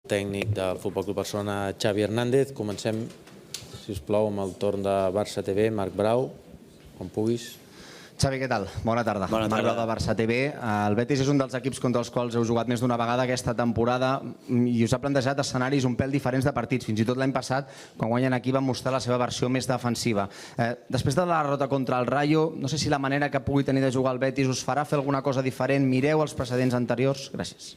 Tècnic del Futbol Club Barcelona, Xavi Hernández. Comencem, si us plau, amb el torn de Barça TV. Marc Brau, quan puguis. Xavi, què tal? Bona tarda. Marc Brau de Barça TV. El Betis és un dels equips contra els quals heu jugat més d'una vegada aquesta temporada i us ha plantejat escenaris un pèl diferents de partits. Fins i tot l'any passat, quan guanyen aquí, van mostrar la seva versió més defensiva. Després de la derrota contra el Rayo, no sé si la manera que pugui tenir de jugar el Betis us farà fer alguna cosa diferent? Mireu els precedents anteriors? Gràcies.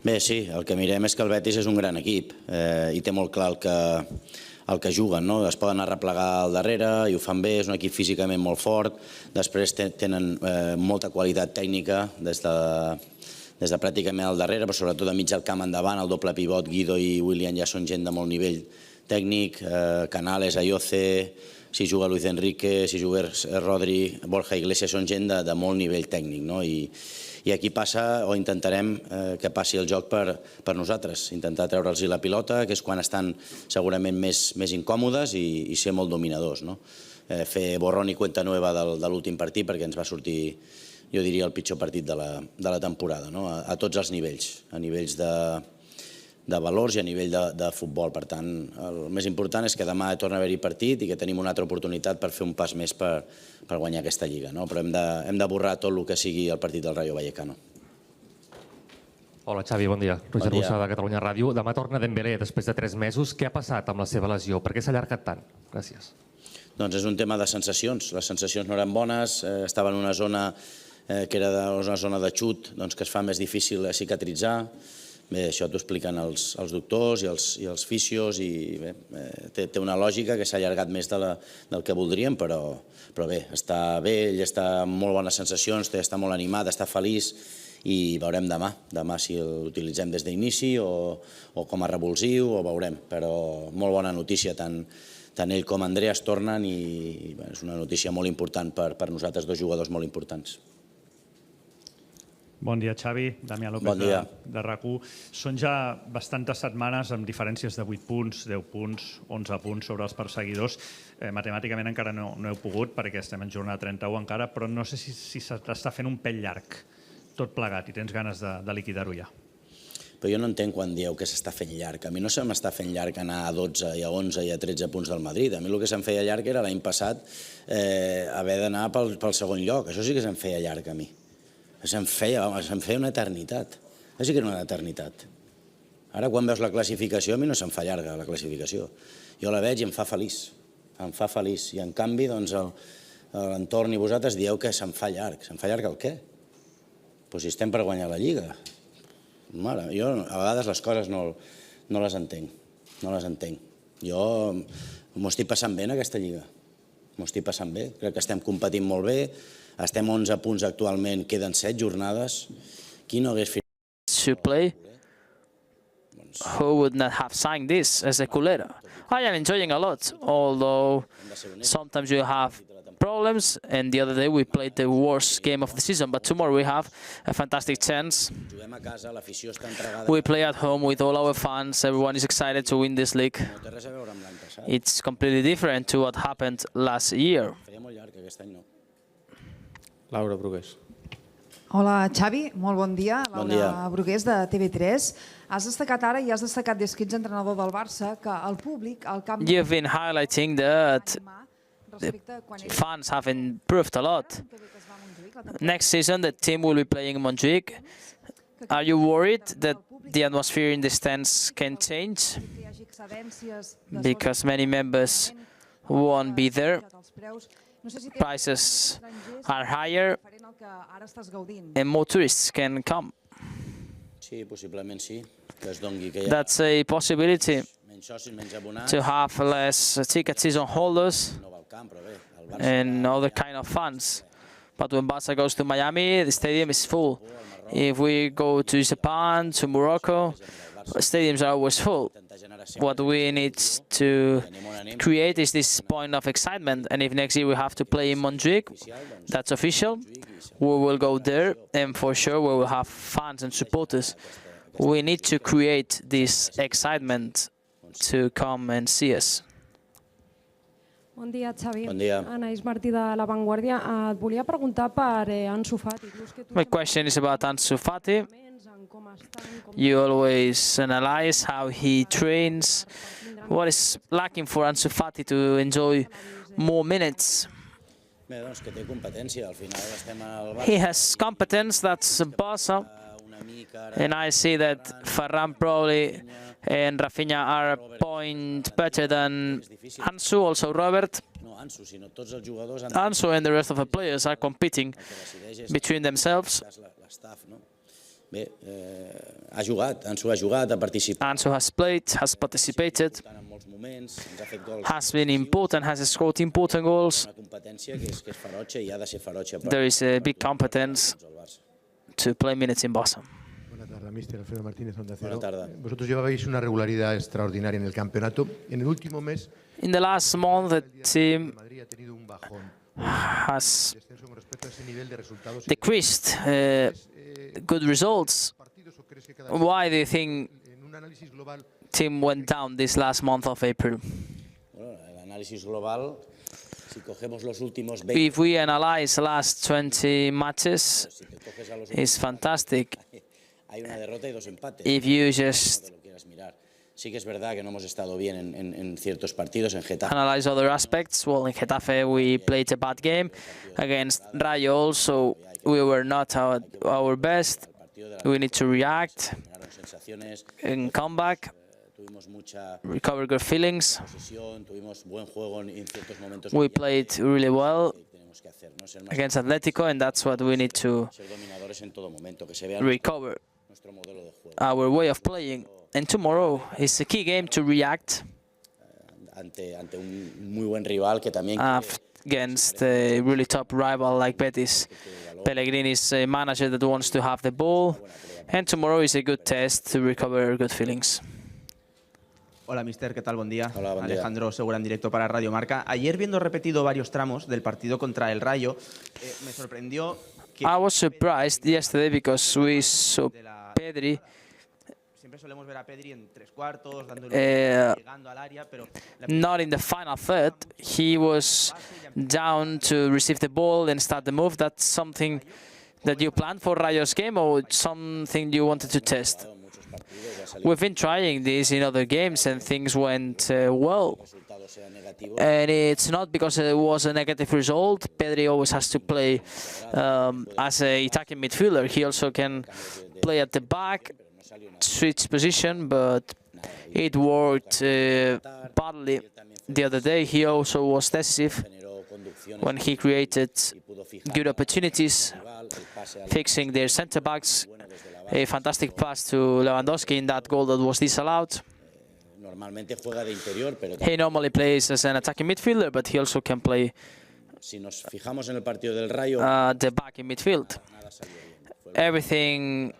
Bé, sí, el que mirem és que el Betis és un gran equip i té molt clar el que juguen. Es poden arreplegar al darrere i ho fan bé, és un equip físicament molt fort, després tenen molta qualitat tècnica des de pràcticament al darrere, però sobretot a mig del camp endavant, el doble pivot, Guido i William ja són gent de molt nivell tècnic, Canales, Ayoce, si juga Luis Enrique, si juga Rodri, Borja Iglesias, són gent de molt nivell tècnic. I aquí passa, o intentarem que passi el joc per nosaltres, intentar treure'ls la pilota, que és quan estan segurament més incòmodes, i ser molt dominadors. Fer borrón i cuenta nueva de l'últim partit, perquè ens va sortir, jo diria, el pitjor partit de la temporada, a tots els nivells, a nivells de valors i a nivell de futbol. Per tant, el més important és que demà torna a haver-hi partit i que tenim una altra oportunitat per fer un pas més per guanyar aquesta lliga. Però hem de borrar tot el que sigui el partit del Rayo Vallecano. Hola, Xavi, bon dia. Roger Bossa, de Catalunya Ràdio. Demà torna Dembélé després de 3 mesos. Què ha passat amb la seva lesió? Per què s'ha allargat tant? Gràcies. Doncs és un tema de sensacions. Les sensacions no eren bones, estava en una zona que era una zona de xut que es fa més difícil cicatritzar. Bé, això t'ho expliquen els doctors i els fisios i té una lògica que s'ha allargat més del que voldríem, però bé, està bé, ell està amb molt bones sensacions, està molt animat, està feliç i veurem demà si l'utilitzem des d'inici o com a revulsiu, ho veurem, però molt bona notícia, tant ell com Andreas tornen i és una notícia molt important per nosaltres, dos jugadors molt importants. Bon dia, Xavi. Damià López de RAC1. Són ja bastantes setmanes amb diferències de 8 punts, 10 punts, 11 punts sobre els perseguidors. Matemàticament encara no heu pogut perquè estem en jornada 31 encara, però no sé si s'està fent un pèl llarg tot plegat i tens ganes de liquidar-ho ja. Però jo no entenc quan dieu que s'està fent llarg. A mi no se m'està fent llarg anar a 12 i a 11 i a 13 punts del Madrid. A mi el que se'm feia llarg era l'any passat haver d'anar pel segon lloc. Això sí que se'm feia llarg a mi. Se'm feia una eternitat. Això sí que era una eternitat. Ara, quan veus la classificació, a mi no se'm fa llarga la classificació. Jo la veig i em fa feliç. Em fa feliç. I, en canvi, l'entorn i vosaltres dieu que se'm fa llarg. Se'm fa llarg el què? Doncs si estem per guanyar la Lliga. Mare, jo a vegades les coses no les entenc. No les entenc. Jo m'ho estic passant bé en aquesta Lliga. M'ho estic passant bé. Crec que estem competint molt bé. Estem 11 punts actualment, queden 7 jornades. Qui no hagués fet... To play, who would not have signed this as a culera? I am enjoying a lot, although sometimes you have problems, and the other day we played the worst game of the season, but tomorrow we have a fantastic chance. We play at home with all our fans, everyone is excited to win this league. It's completely different to what happened last year. Laura Brugués. Hola, Xavi, molt bon dia. Laura Brugués, de TV3. Has destacat ara i has destacat des que ets entrenador del Barça que el públic al camp... You've been highlighting that the fans have improved a lot. Next season, the team will be playing in Montjuic. Are you worried that the atmosphere in the stands can change? Because many members won't be there. Prices are higher and more tourists can come. That's a possibility to have less ticket season holders and other kind of fans. But when Barca goes to Miami, the stadium is full. If we go to Japan, to Morocco, stadiums are always full. What we need to create is this point of excitement, and if next year we have to play in Montjuic, that's official, we will go there, and for sure we will have fans and supporters. We need to create this excitement to come and see us. Bon dia, Xavi. Bon dia. Anaïs Martí, de La Vanguardia. Et volia preguntar per Ansu Fati. My question is about Ansu Fati. You always analyze how he trains, what is lacking for Ansu Fati to enjoy more minutes. Bé, doncs que té competència. Al final estem al Barça. He has competence, that's Barca. And I see that Ferran probably and Rafinha are a point better than Ansu, also Robert. No Ansu, sinó tots els jugadors han Ansu and the rest of the players are competing between themselves. l'estaf, no? Bé, ha jugat, Ansu ha jugat, ha participat Ansu has played, has participated, en molts moments, ens ha fet gols. has been important, has scored important goals. Una competència que és ferotge i ha de ser ferotge per There is a big competence al Barça. to play minutes in Barca. Buenas tardes, mister Alfredo Martínez, Onda Cero. Buenas tardes. Vosotros llevabais una regularidad extraordinaria en el campeonato. En el último mes, In the last month, the team Madrid ha tenido un bajón. has Descenso con respecto a ese nivel de resultados. decreased good results. Partidos, ¿o crees que cada Why do you think en un análisis global team went down this last month of April? Bueno, el análisis global, si cogemos los últimos 20, If we analyze the last 20 matches, si te coges a los it's fantastic. hay una derrota y 2 empates. If you No just te lo quieras mirar. Sí que es verdad que no hemos estado bien en ciertos partidos, en Getafe. analyze other aspects, well, in Getafe we played a bad game. Against Rayo also, we were not our best. We need to react Generaron sensaciones, and come back, tuvimos mucha recover good feelings. posesión, tuvimos buen juego en ciertos momentos. We played really well Tenemos que hacer, ¿no? Ser más against Atletico, and that's what we need to ser dominadores en todo momento, que se vea recover nuestro modelo de juego. our way of playing. And tomorrow is a key game to react Ante un muy buen rival que también against a really top rival like Betis. Pellegrini is a manager that wants to have the ball, and tomorrow is a good test to recover good feelings. Hola, mister, ¿qué tal? Buen día. Hola, buen día. Alejandro Segura en directo para Radio Marca. Ayer, viendo repetido varios tramos del partido contra el Rayo, me sorprendió que I was surprised yesterday because we saw Pedri siempre solemos ver a Pedri en 3/4, dándole llegando al área, pero not in the final third. He was down to receive the ball and start the move. That's something that you planned for Rayo's game or something you wanted to test? We've been trying this in other games and things went well. And it's not because it was a negative result. Pedri always has to play as an attacking midfielder. He also can play at the back, switch position, but it worked badly the other day. He also was decisive when he created good opportunities, fixing their centre-backs. A fantastic pass to Lewandowski in that goal that was disallowed. Normalmente juega de interior, pero He normally plays as an attacking midfielder, but he also can play si nos fijamos en el partido del Rayo, the back in midfield. nada salió bien. Everything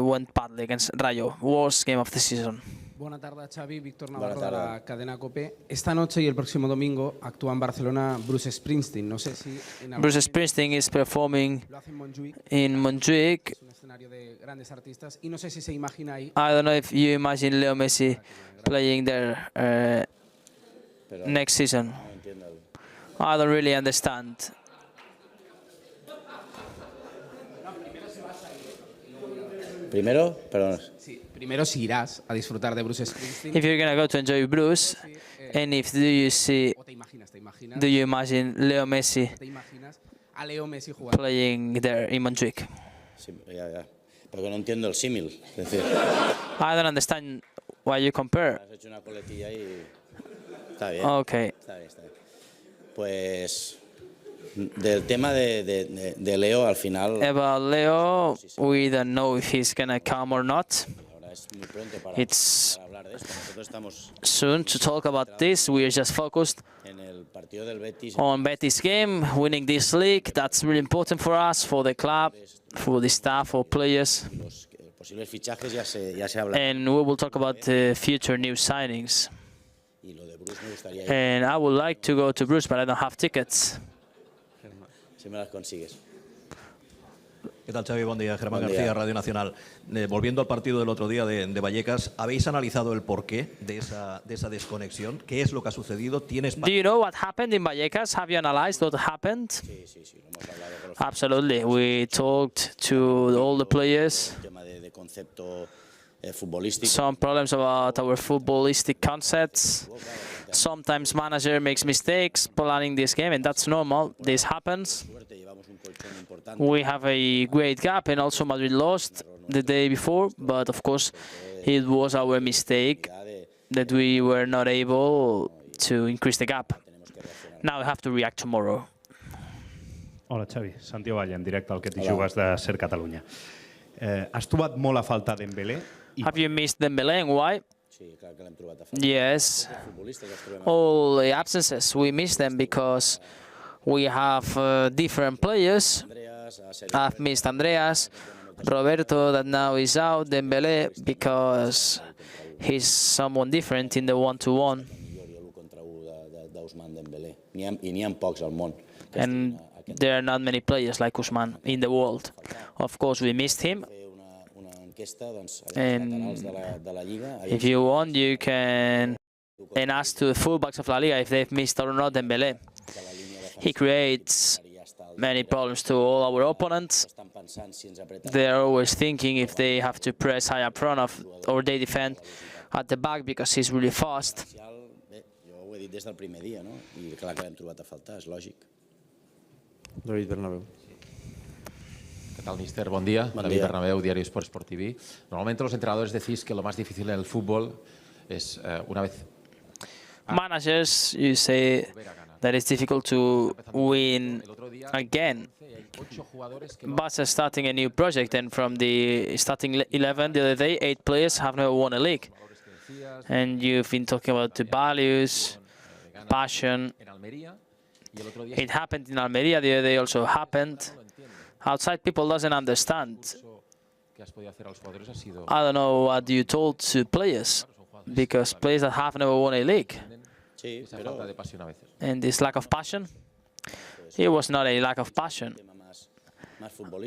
went badly against Rayo. Worst game of the season. Buenas tardes, Xavi. Víctor Navarro de la cadena COPE. Esta noche y el próximo domingo actúa en Barcelona Bruce Springsteen. No sé si en Bruce Springsteen is performing lo hace en Montjuic. in Montjuic. Es un escenario de grandes artistas y no sé si se imagina ahí. I don't know if you imagine Leo Messi playing there next season. No entiendo. I don't really understand. Primero, perdón. Sí, primero si irás a disfrutar de Bruce Springsteen If you're gonna go to enjoy Bruce, and if do you o te imaginas do you imagine Leo Messi a Leo Messi jugar. playing there in Montjuic? Sí, ya. Porque no entiendo el símil. Es decir, I don't understand why you compare. has hecho una coletilla y está bien. Okay. Está bien. Pues del tema de Leo al final About Leo, we don't know if he's gonna come or not. ahora es muy pronto para It's hablar de esto. Nosotros estamos soon to talk about this. We are just focused en el partido del Betis. on Betis game, winning this league. That's really important for us, for the club, for the staff, for players. Los posibles fichajes ya se habla. And we will talk about the future new signings. Y lo de Bruce me gustaría ir, And I would like to go to Bruce, but I don't have tickets. si me las consigues. ¿Qué tal, Xavi? Buen día. Germán Buen día. García, Radio Nacional. Volviendo al partido del otro día de Vallecas, ¿habéis analizado el porqué de esa desconexión? ¿Qué es lo que ha sucedido? ¿Tienes Do you know what happened in Vallecas? Have you analyzed what happened? Sí, lo hemos hablado con los Absolutely. We talked to all the players. tema de concepto futbolístico. Some problems about our footballistic concepts. Sometimes manager makes mistakes planning this game, and that's normal. This happens. We have a great gap, and also Madrid lost the day before, but of course it was our mistake that we were not able to increase the gap. Now we have to react tomorrow. Hola, Xavi. Santi Ovalle, en directe al que t'hi jugues de Ser Catalunya. Has trobat molt a faltar Dembélé? Have you missed Dembélé and why? Yes. All the absences, we miss them because we have different players. I've missed Andreas, Roberto that now is out, Dembélé because he's someone different in the one-to-one. And there are not many players like Ousmane in the world. Of course, we missed him. And if you want, you can ask to the fullbacks of La Liga if they've missed or not Dembélé. He creates many problems to all our opponents. They are always thinking if they have to press high up front or they defend at the back because he's really fast. Jo ho he dit des del primer dia, no? I clar que l'hem trobat a faltar, és lògic. David Bernabéu. ¿Qué tal, mister? Buen día. Buen David día. Bernabéu, Diario Sport TV. Normalmente los entrenadores decís que lo más difícil en el fútbol es una vez... Managers, you say that it's difficult to win again. Barca starting a new project, and from the starting 11 the other day, 8 players have never won a league. And you've been talking about the values, passion. It happened in Almería, the other day also happened. Outside people doesn't understand. I don't know what you told to players, because players that have never won a league. And this lack of passion, it was not a lack of passion.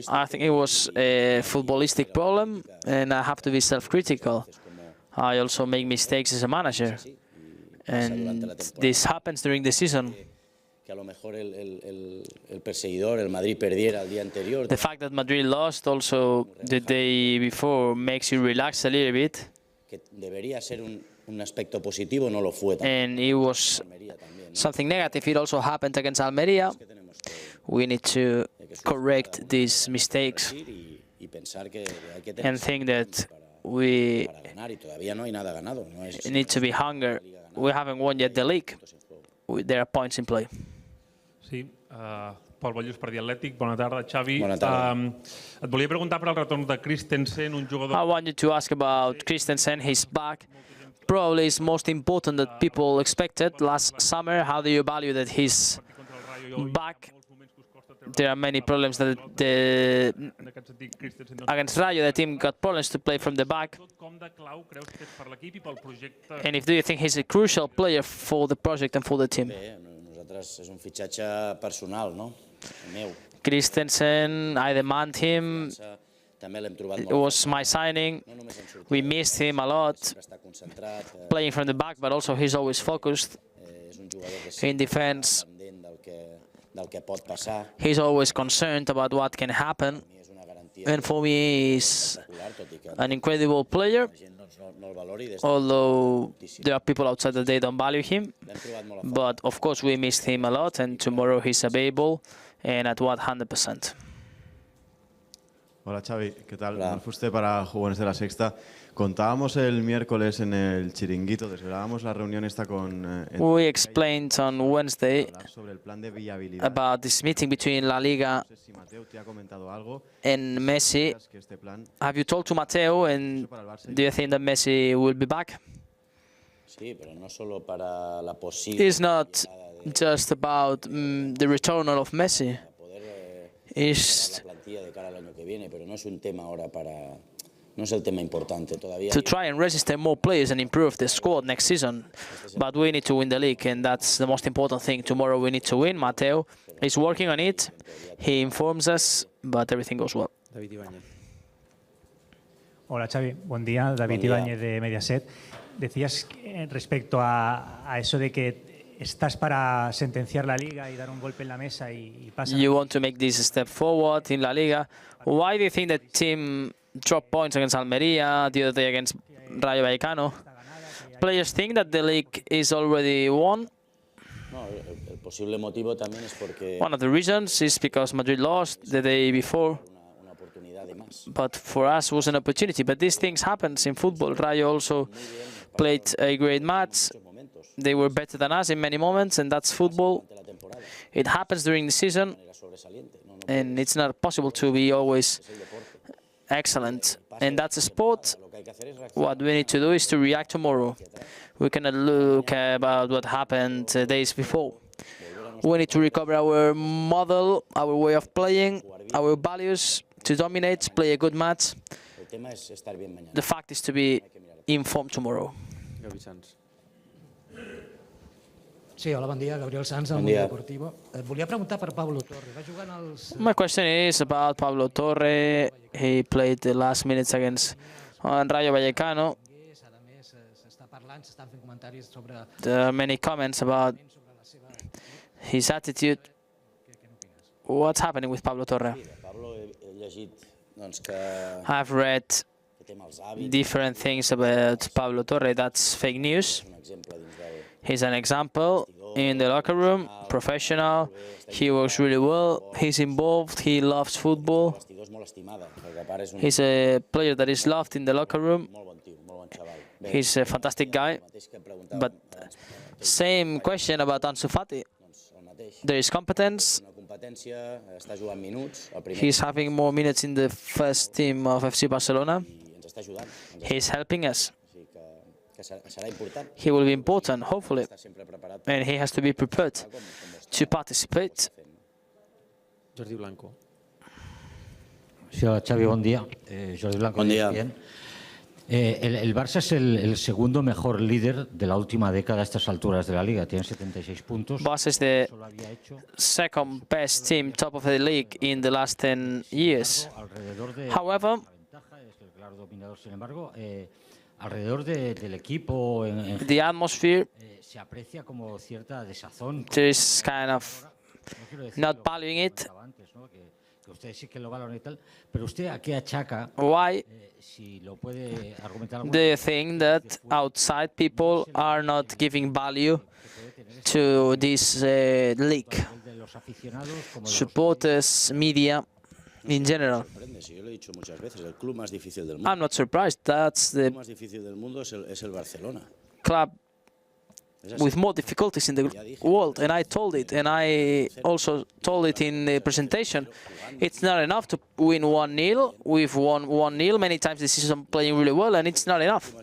I think it was a footballistic problem, and I have to be self-critical. I also make mistakes as a manager, and this happens during the season. Que a lo mejor el perseguidor, el Madrid, perdiera el día anterior. The fact that Madrid lost also the day before makes you relax a little bit. Que debería ser un aspecto positivo, no lo fue. And it was something negative. It also happened against Almería. We need to correct these mistakes and think that we need to be hungry. We haven't won yet the league. There are points in play. Sí, Pol Ballús per The Athletic. Bona tarda, Xavi. Bona tarda. Et volia preguntar per al retorn de Christensen, un jugador... I wanted to ask about Christensen. He's back. Probably is most important that people expected last summer. How do you value that he's back? There are many problems that against Rayo, the team got problems to play from the back. And if do you think he's a crucial player for the project and for the team? Nosaltres és un fitxatge personal, no? Meu. Christensen, I demand him. It was my signing. We missed him a lot, playing from the back, but also he's always focused in defense. He's always concerned about what can happen, and for me, he's an incredible player, although there are people outside that they don't value him. But of course, we missed him a lot, and tomorrow he's available, and at 100%. Hola Xavi, ¿qué tal? Hola. Fuste para Jugones de la Sexta. Contábamos el miércoles en el Chiringuito, desvelábamos la reunión esta con... We explained on Wednesday sobre el plan de viabilidad. About this meeting between La Liga and Messi. Have you talked to Mateo, and do you think that Messi will be back? Sí, pero no solo para la posible... It's not just about the return of Messi. It's de cara al año que viene, pero no es un tema ahora para... No es el tema importante todavía. To try and register more players and improve the squad next season. But we need to win the league, and that's the most important thing. Tomorrow we need to win. Mateo is working on it. He informs us, but everything goes well. David Ibáñez. Hola Xavi, buen día. David Ibáñez de Mediaset. Decías respecto a eso de que estás para sentenciar la Liga y dar un golpe en la mesa y pasa... You want to make this step forward in La Liga. Why do you think the team dropped points against Almeria, the other day against Rayo Vallecano. Players think that the league is already won. No, el posible motivo también es porque One of the reasons is because Madrid lost the day before. una oportunidad de más. But for us, it was an opportunity. But these things happen in football. Rayo also played a great match. They were better than us in many moments, and that's football. It happens during the season, and it's not possible to be always excellent. And that's a sport. What we need to do is to react tomorrow. We cannot look about what happened days before. We need to recover our model, our way of playing, our values, to dominate, play a good match. The fact is to be informed tomorrow. Sí, hola, bon dia. Gabriel Sanz, del Mundo Deportivo. Et volia preguntar per Pablo Torre. Va jugar en els... My question is about Pablo Torre. He played the last minutes against Rayo Vallecano. A més, s'està parlant, s'estan fent comentaris sobre... There are many comments about his attitude. What's happening with Pablo Torre? Pablo, he llegit doncs, que I've read té mals hàbits, different things about Pablo Torre. That's fake news. un exemple dins del He's an example in the locker room, professional. He works really well. He's involved. He loves football. vestidor és molt estimada, perquè a part és un He's a player that is loved in the locker room. molt bon tio, molt bon xaval. Bé, He's a fantastic guy. mateix que preguntava But same question about Ansu Fati. el mateix. There is competence. Una competència, està jugant minuts, el primer He's having more minutes in the first team of FC Barcelona. i ens està ajudant. He's helping us. Així que serà important. He will be important, hopefully. Està sempre preparat. And he has to be prepared to participate. Jordi Blanco. Sí, hola, Xavi, buen día. Jordi Blanco. Buen día. Bien. El Barça es el segundo mejor líder de la última década a estas alturas de la Liga. Tiene 76 puntos. Barca is the second best team, top of the league in the last 10 years. However, La ventaja es el claro dominador. Sin embargo, alrededor del equipo the atmosphere, se aprecia como cierta desazón. there is kind of not valuing it. Antes, ¿no? Que usted sí que lo valoran y tal, pero usted a qué achaca, Why si lo puede argumentar do you think that outside people are not giving value to this league? de los aficionados como de los Supporters, media, in general. Sorprende, si yo lo he dicho muchas veces, el club más difícil del mundo. I'm not surprised. That's El the club más difícil del mundo es el Barcelona. club with more difficulties in the world, and I told it, and I also told it in the presentation. It's not enough to win 1-0. We've won 1-0 many times this season, playing really well, and it's not enough.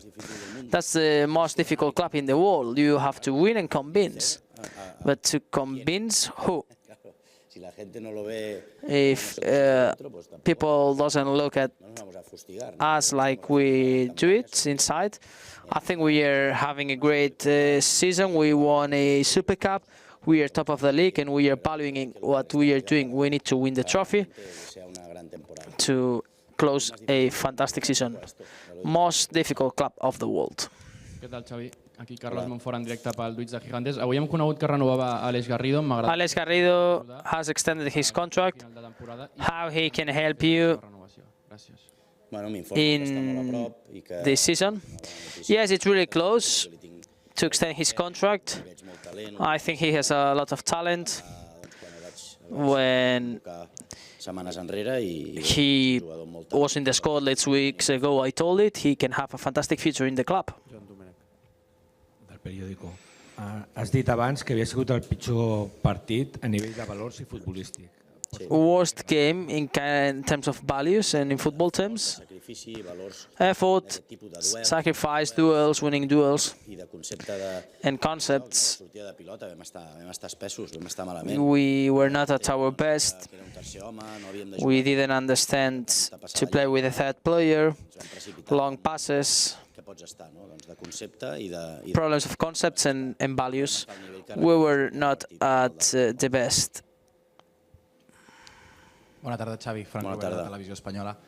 That's the most difficult club in the world. You have to win and convince. But to convince who? Si la gente no lo ve, If people doesn't look at no nos vamos a fustigar. us like we do it inside, I think we are having a great season. We won a Super Cup. We are top of the league, and we are valuing what we are doing. We need to win the trophy to close a fantastic season. Most difficult club of the world. Què tal, Xavi? Aquí Carlos Monfort en directe pel Twitch de Gigantes. Avui hem conegut que renovava Alex Garrido. Alex Garrido has extended his contract. How he can help you Bueno, m'informo que està molt a in prop i que this season? Yes, it's really close to extend his contract. I think he has a lot of talent. When setmanes enrere i he was in the squad last weeks ago, I told it, he can have a fantastic future in the club. Del periòdico. Has dit abans que havia sigut el pitjor partit a nivell de valors i futbolístic. Worst game in terms of values and in football terms. sacrifici, valors, Effort, tipus de duel, sacrifice, duels, winning duels, i de concepte de and concepts. sortida de pilota vam estar espessos, vam estar malament. We were not at our best. Que era un tercer home, no havíem de We jugar. didn't understand to play with a third player, long passes, Que pots estar, no? Doncs de concepte i de... problems of concepts and values. We were not at the best. Buenas tardes, Xavi. Franco Buenas de tardes. la Televisión Española.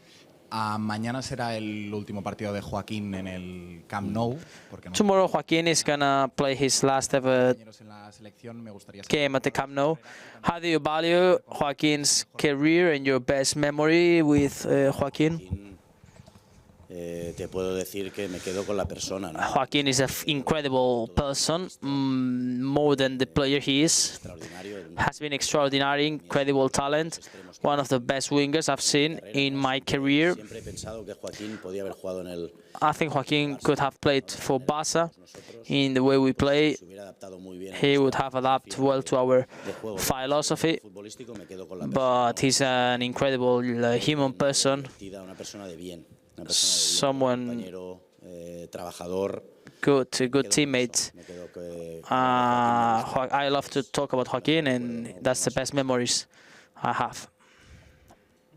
Mañana será el último partido de Joaquín en el Camp Nou. Porque no Tomorrow, Joaquin is gonna play his last ever en la selección. Me gustaría saber game at the Camp Nou. How do you value Joaquin's career and your best memory with Joaquin? te puedo decir que me quedo con la persona, ¿no? Joaquin is an incredible person, more than the player he is. Has been extraordinary, incredible talent, one of the best wingers I've seen in my career. Siempre he pensado que Joaquín podía haber jugado en el I think Joaquin could have played for Barca in the way we play. He would have adapted well to our philosophy, but he's an incredible human person, una persona de bien, someone trabajador. good teammate. I love to talk about Joaquin, and that's the best memories I have.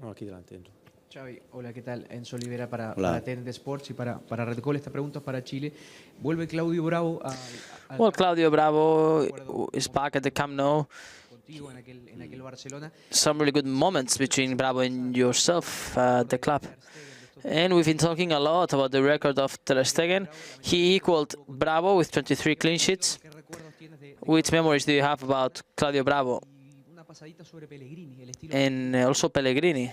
Aquí delante, Enzo. Xavi, hola, ¿qué tal? Enzo Olivera para TNT Sports y para Red Bull. Esta pregunta es para Chile. Vuelve Claudio Bravo Well, Claudio Bravo is back at the Camp Nou. contigo en aquel Barcelona. Some really good moments between Bravo and yourself at the club. And we've been talking a lot about the record of Ter Stegen. He equaled Bravo with 23 clean sheets. Which memories do you have about Claudio Bravo? Una pasadita sobre Pellegrini, el estilo And also Pellegrini.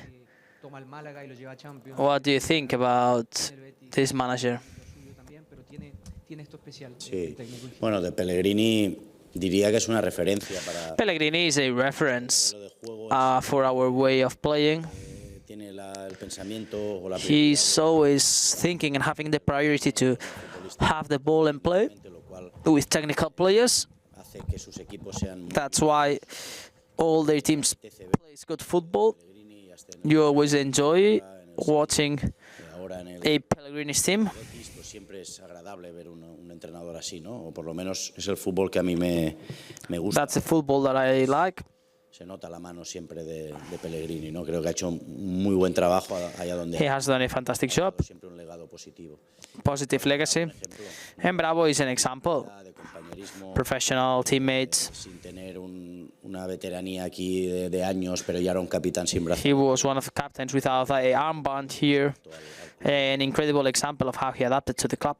toma el Málaga y lo lleva a Champions. What do you think about this manager? Pero tiene esto especial. Sí. Bueno, de Pellegrini diría que es una referencia para... Pellegrini is a reference for our way of playing. Tiene el pensamiento o la He's always thinking and having the priority to have the ball and play with technical players. hace que sus equipos sean... That's why all their teams plays good football. You always enjoy watching a Pellegrini's team. Pues siempre es agradable ver un entrenador así, ¿no? O por lo menos es el fútbol que a mí me gusta. That's the football that I like. Se nota la mano siempre de Pellegrini, ¿no? Creo que ha hecho un muy buen trabajo allá donde He has done a fantastic job. siempre un legado positivo. Positive legacy. And Bravo is an example. Professional teammates. Sin tener una veteranía aquí de años, pero ya era un capitán sin brazos. He was one of the captains without an armband here. An incredible example of how he adapted to the club.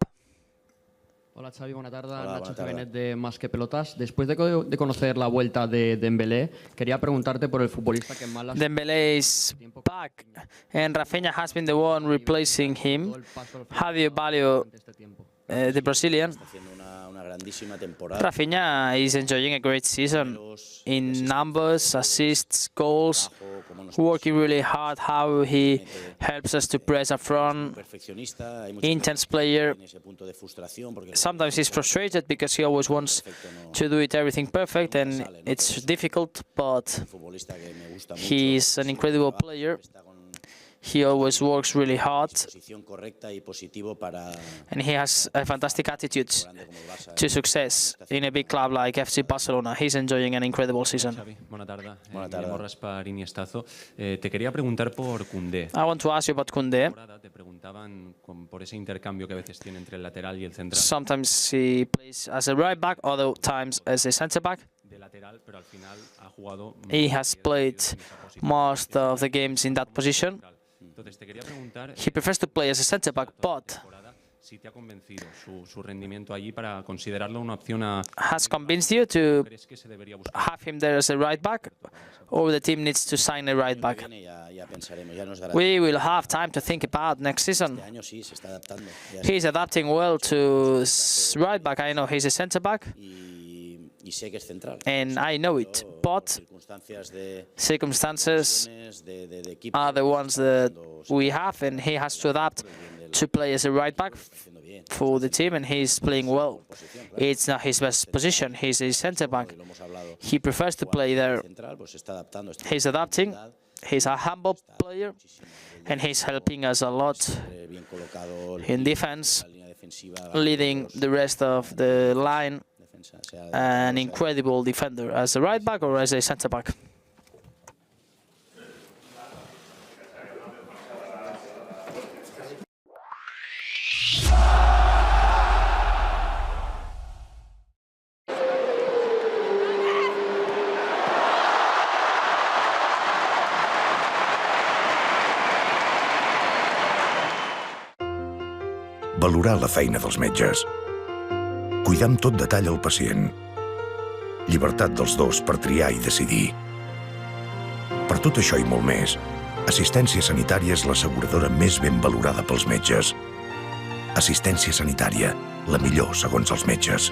Hola Xavi, buena tarde. Hola, Nacho buena tarde. Jiménez de Más que Pelotas. Después de conocer la vuelta de Dembélé, quería preguntarte por el futbolista que más las... Dembélé is back, and Rafinha has been the one replacing him. How do you value the Brazilian? Haciendo una grandísima temporada. Rafinha is enjoying a great season in numbers, assists, goals, working really hard, how he helps us to press up front. Perfeccionista, hay muchas Intense player. tiene ese punto de frustración porque Sometimes he's frustrated because he always wants to do it everything perfect, and it's difficult, but futbolista que me gusta mucho. he's an incredible player. He always works really hard, Posición correcta y positivo para and he has a fantastic attitude to success in a big club like FC Barcelona. He's enjoying an incredible season. Buena tarde. Buena tarde. Morras para Iniestazo. Te quería preguntar por Koundé. I want to ask you about Koundé. Te preguntaban por ese intercambio que a veces tiene entre el lateral y el central. Sometimes he plays as a right back, other times as a centre back. De lateral, pero al final ha jugado. He has played most of the games in that position. Entonces te quería preguntar. He prefers to play as a centre back, but Si te ha convencido su rendimiento allí para considerarlo una opción a. has convinced you to ¿Crees que se debería buscar? have him there as a right back, or the team needs to sign a right back? ya pensaremos, ya nos dará. We will have time to think about next season. Este año sí se está adaptando. Ya He's adapting well to right back. I know he's a centre back, y sé que es central. and I know it, but Circunstancias de circumstances de equipo are the ones that we have, and he has to adapt to play as a right back for the team, and he's playing well. It's not his best position. He's a centre back. He prefers to play there. central, pues se está adaptando. He's adapting. He's a humble player, and he's helping us a lot Bien colocado in defense, la línea defensiva. leading the rest of the line. An incredible defender as a right back or as a centre back. Valorar la feina dels metges. Cuidar amb tot detall el pacient. Llibertat dels dos per triar i decidir. Per tot això i molt més, Assistència Sanitària és l'asseguradora més ben valorada pels metges. Assistència Sanitària, la millor segons els metges.